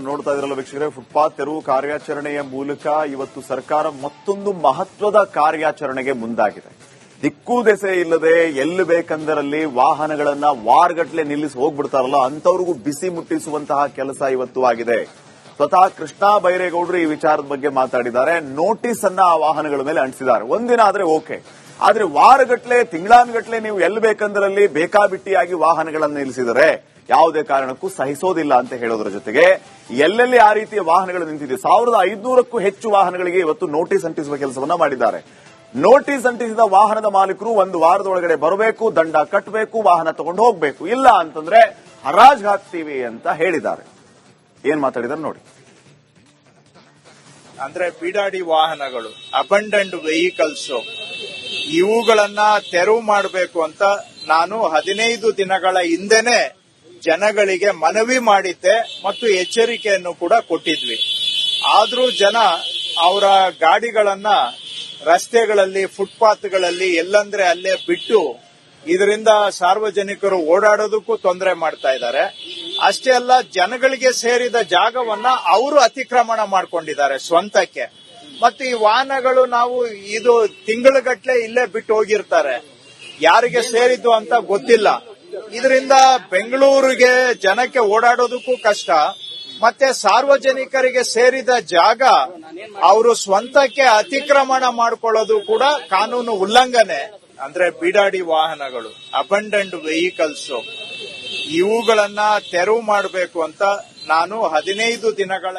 ನೋಡ್ತಾ ಇದ್ರಲ್ಲ ವೀಕ್ಷಕರೇ, ಫುಟ್ಪಾತ್ ತೆರವು ಕಾರ್ಯಾಚರಣೆಯ ಮೂಲಕ ಇವತ್ತು ಸರ್ಕಾರ ಮತ್ತೊಂದು ಮಹತ್ವದ ಕಾರ್ಯಾಚರಣೆಗೆ ಮುಂದಾಗಿದೆ. ದಿಕ್ಕೂ ದೆಸೆ ಇಲ್ಲದೆ ಎಲ್ಲಿ ಬೇಕಂದರಲ್ಲಿ ವಾಹನಗಳನ್ನ ವಾರಗಟ್ಲೆ ನಿಲ್ಲಿಸಿ ಹೋಗ್ಬಿಡ್ತಾರಲ್ಲ ಅಂತವ್ರಿಗೂ ಬಿಸಿ ಮುಟ್ಟಿಸುವಂತಹ ಕೆಲಸ ಇವತ್ತು ಆಗಿದೆ. ಸ್ವತಃ ಕೃಷ್ಣ ಬೈರೇಗೌಡರು ಈ ವಿಚಾರದ ಬಗ್ಗೆ ಮಾತಾಡಿದ್ದಾರೆ. ನೋಟಿಸ್ ಅನ್ನ ಆ ವಾಹನಗಳ ಮೇಲೆ ಅಂಟಿಸಿದ್ದಾರೆ. ಒಂದಿನ ಆದ್ರೆ ಓಕೆ, ಆದ್ರೆ ವಾರಗಟ್ಲೆ ತಿಂಗಳಾನ್ಗಟ್ಲೆ ನೀವು ಎಲ್ಲಿ ಬೇಕಂದರಲ್ಲಿ ಬೇಕಾಬಿಟ್ಟಿಯಾಗಿ ವಾಹನಗಳನ್ನು ನಿಲ್ಲಿಸಿದರೆ ಯಾವುದೇ ಕಾರಣಕ್ಕೂ ಸಹಿಸೋದಿಲ್ಲ ಅಂತ ಹೇಳೋದ್ರ ಜೊತೆಗೆ ಎಲ್ಲೆಲ್ಲಿ ಆ ರೀತಿಯ ವಾಹನಗಳು ನಿಂತಿದೆ 1500ಕ್ಕೂ ಹೆಚ್ಚು ವಾಹನಗಳಿಗೆ ಇವತ್ತು ನೋಟಿಸ್ ಅಂಟಿಸುವ ಕೆಲಸವನ್ನ ಮಾಡಿದ್ದಾರೆ. ನೋಟಿಸ್ ಅಂಟಿಸಿದ ವಾಹನದ ಮಾಲೀಕರು ಒಂದು ವಾರದೊಳಗಡೆ ಬರಬೇಕು, ದಂಡ ಕಟ್ಟಬೇಕು, ವಾಹನ ತಗೊಂಡು ಹೋಗಬೇಕು. ಇಲ್ಲ ಅಂತಂದ್ರೆ ಹರಾಜ್ ಹಾಕ್ತೀವಿ ಅಂತ ಹೇಳಿದ್ದಾರೆ. ಏನ್ ಮಾತಾಡಿದಾರೆ ನೋಡಿ. ಅಂದ್ರೆ ಬಿಡಾಡಿ ವಾಹನಗಳು, ಅಬಂಡೆಂಟ್ ವೆಹಿಕಲ್ಸ್, ಇವುಗಳನ್ನ ತೆರವು ಮಾಡಬೇಕು ಅಂತ ನಾನು 15 ದಿನಗಳ ಹಿಂದೆನೆ ಜನಗಳಿಗೆ ಮನವಿ ಮಾಡಿದ್ದೆ ಮತ್ತು ಎಚ್ಚರಿಕೆಯನ್ನು ಕೂಡ ಕೊಟ್ಟಿದ್ವಿ. ಆದ್ರೂ ಜನ ಅವರ ಗಾಡಿಗಳನ್ನ ರಸ್ತೆಗಳಲ್ಲಿ, ಫುಟ್ಪಾತ್ಗಳಲ್ಲಿ ಎಲ್ಲಂದ್ರೆ ಅಲ್ಲೇ ಬಿಟ್ಟು ಇದರಿಂದ ಸಾರ್ವಜನಿಕರು ಓಡಾಡೋದಕ್ಕೂ ತೊಂದರೆ ಮಾಡ್ತಾ ಇದ್ದಾರೆ. ಅಷ್ಟೇ ಅಲ್ಲ, ಜನಗಳಿಗೆ ಸೇರಿದ ಜಾಗವನ್ನ ಅವರು ಅತಿಕ್ರಮಣ ಮಾಡ್ಕೊಂಡಿದ್ದಾರೆ ಸ್ವಂತಕ್ಕೆ. ಮತ್ತು ಈ ವಾಹನಗಳು ನಾವು ಇದು ತಿಂಗಳುಗಟ್ಲೆ ಇಲ್ಲೇ ಬಿಟ್ಟು ಹೋಗಿರ್ತಾರೆ, ಯಾರಿಗೆ ಸೇರಿದ್ದು ಅಂತ ಗೊತ್ತಿಲ್ಲ. ಇದರಿಂದ ಬೆಂಗಳೂರಿಗೆ ಜನಕ್ಕೆ ಓಡಾಡೋದಕ್ಕೂ ಕಷ್ಟ, ಮತ್ತೆ ಸಾರ್ವಜನಿಕರಿಗೆ ಸೇರಿದ ಜಾಗ ಅವರು ಸ್ವಂತಕ್ಕೆ ಅತಿಕ್ರಮಣ ಮಾಡಿಕೊಳ್ಳೋದು ಕೂಡ ಕಾನೂನು ಉಲ್ಲಂಘನೆ. ಅಂದ್ರೆ ಬಿಡಾಡಿ ವಾಹನಗಳು, ಅಬಂಡೆಂಟ್ ವೆಹಿಕಲ್ಸ್, ಇವುಗಳನ್ನ ತೆರವು ಮಾಡಬೇಕು ಅಂತ ನಾನು 15 ದಿನಗಳ